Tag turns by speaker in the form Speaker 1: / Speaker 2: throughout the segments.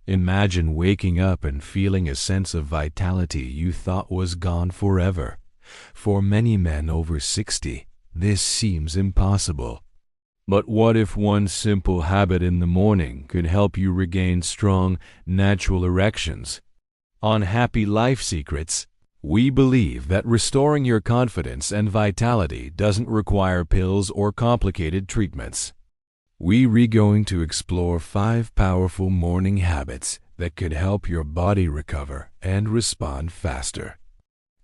Speaker 1: Imagine waking up and feeling a sense of vitality you thought was gone forever. For many men over 60, this seems impossible. But what if one simple habit in the morning could help you regain strong, natural erections? On Happy Life Secrets, we believe that restoring your confidence and vitality doesn't require pills or complicated treatments. We're going to explore 5 powerful morning habits that could help your body recover and respond faster.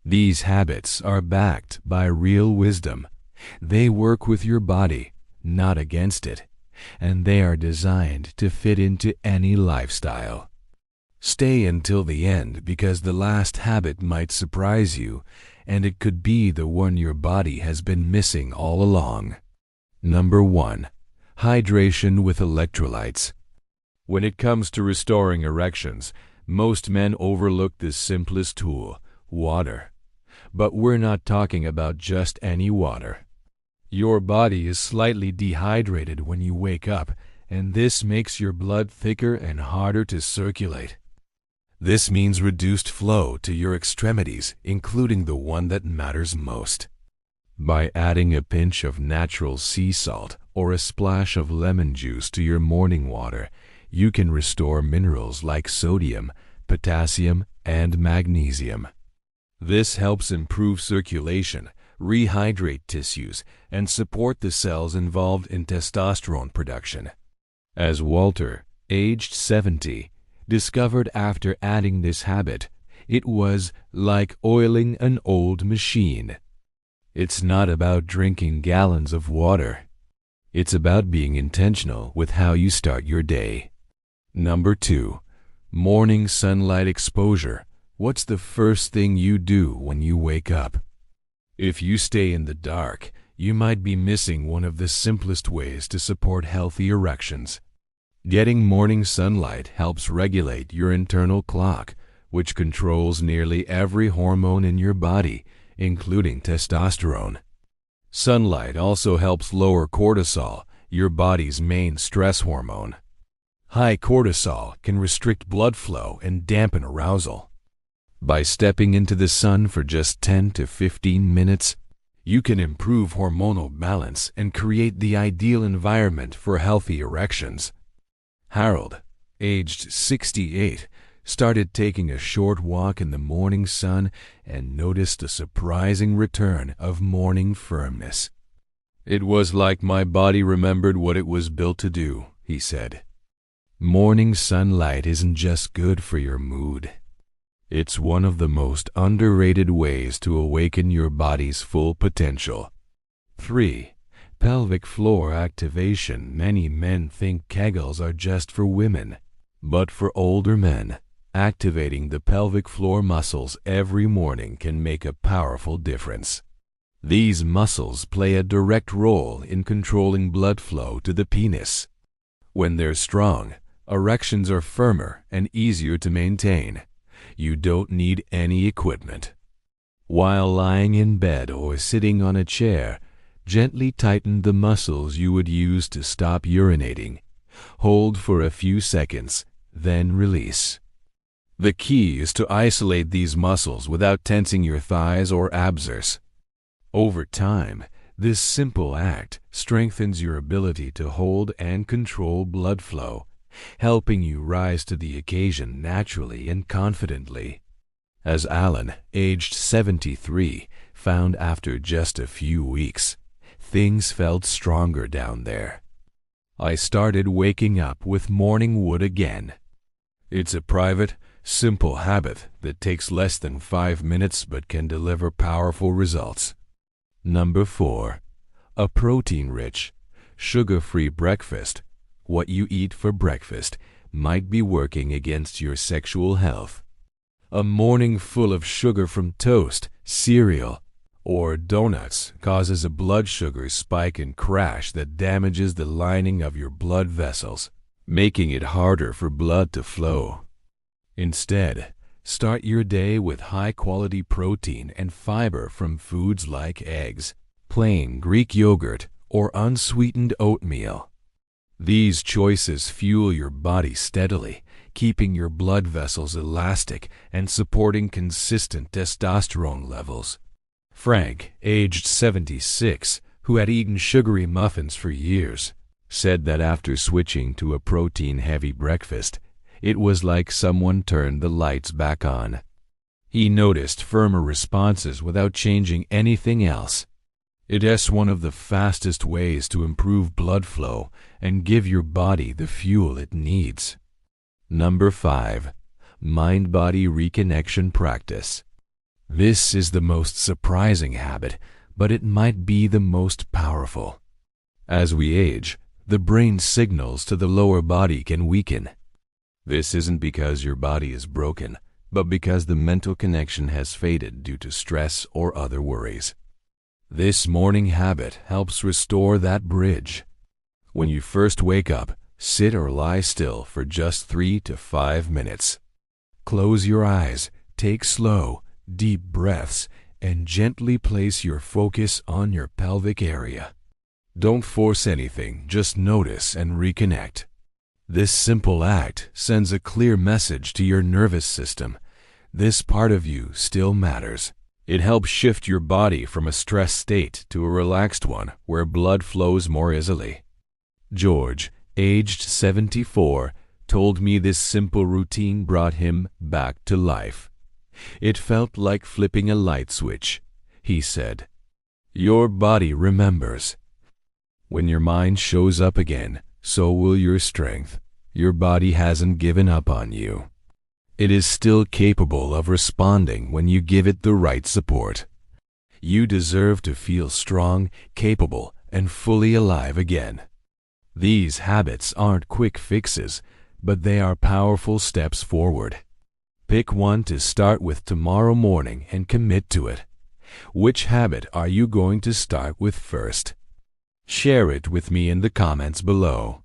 Speaker 1: These habits are backed by real wisdom. They work with your body, not against it, and they are designed to fit into any lifestyle. Stay until the end because the last habit might surprise you, and it could be the one your body has been missing all along. Number 1. Hydration with electrolytes. When it comes to restoring erections, most men overlook the simplest tool, water. But we're not talking about just any water. Your body is slightly dehydrated when you wake up, and this makes your blood thicker and harder to circulate. This means reduced flow to your extremities, including the one that matters most. By adding a pinch of natural sea salt or a splash of lemon juice to your morning water, you can restore minerals like sodium, potassium, and magnesium. This helps improve circulation, rehydrate tissues, and support the cells involved in testosterone production. As Walter, aged 70, discovered after adding this habit, it was like oiling an old machine. It's not about drinking gallons of water. It's about being intentional with how you start your day. Number 2. Morning sunlight exposure. What's the first thing you do when you wake up? If you stay in the dark, you might be missing one of the simplest ways to support healthy erections. Getting morning sunlight helps regulate your internal clock, which controls nearly every hormone in your body, including testosterone. Sunlight also helps lower cortisol, your body's main stress hormone. High cortisol can restrict blood flow and dampen arousal. By stepping into the sun for just 10 to 15 minutes, you can improve hormonal balance and create the ideal environment for healthy erections. Harold, aged 68, started taking a short walk in the morning sun and noticed a surprising return of morning firmness. "It was like my body remembered what it was built to do," he said. Morning sunlight isn't just good for your mood. It's one of the most underrated ways to awaken your body's full potential. 3. Pelvic floor activation. Many men think Kegels are just for women, but for older men, activating the pelvic floor muscles every morning can make a powerful difference. These muscles play a direct role in controlling blood flow to the penis. When they're strong, erections are firmer and easier to maintain. You don't need any equipment. While lying in bed or sitting on a chair, gently tighten the muscles you would use to stop urinating. Hold for a few seconds, then release. The key is to isolate these muscles without tensing your thighs or abscess. Over time, this simple act strengthens your ability to hold and control blood flow, helping you rise to the occasion naturally and confidently. As Alan, aged 73, found after just a few weeks, things felt stronger down there. "I started waking up with morning wood again." It's a private, simple habit that takes less than 5 minutes but can deliver powerful results. Number 4. A protein-rich, sugar-free breakfast. What you eat for breakfast might be working against your sexual health. A morning full of sugar from toast, cereal, or donuts causes a blood sugar spike and crash that damages the lining of your blood vessels, making it harder for blood to flow. Instead, start your day with high-quality protein and fiber from foods like eggs, plain Greek yogurt, or unsweetened oatmeal. These choices fuel your body steadily, keeping your blood vessels elastic and supporting consistent testosterone levels. Frank, aged 76, who had eaten sugary muffins for years, said that after switching to a protein-heavy breakfast, it was like someone turned the lights back on. He noticed firmer responses without changing anything else. It is one of the fastest ways to improve blood flow and give your body the fuel it needs. Number 5. Mind-body reconnection practice. This is the most surprising habit, but it might be the most powerful. As we age, the brain's signals to the lower body can weaken. This isn't because your body is broken, but because the mental connection has faded due to stress or other worries. This morning habit helps restore that bridge. When you first wake up, sit or lie still for just 3 to 5 minutes. Close your eyes, take slow, deep breaths, and gently place your focus on your pelvic area. Don't force anything, just notice and reconnect. This simple act sends a clear message to your nervous system. This part of you still matters. It helps shift your body from a stressed state to a relaxed one where blood flows more easily. George, aged 74, told me this simple routine brought him back to life. It felt like flipping a light switch. He said, "Your body remembers. When your mind shows up again, so will your strength. Your body hasn't given up on you. It is still capable of responding when you give it the right support. You deserve to feel strong, capable, and fully alive again." These habits aren't quick fixes, but they are powerful steps forward. Pick one to start with tomorrow morning and commit to it. Which habit are you going to start with first? Share it with me in the comments below.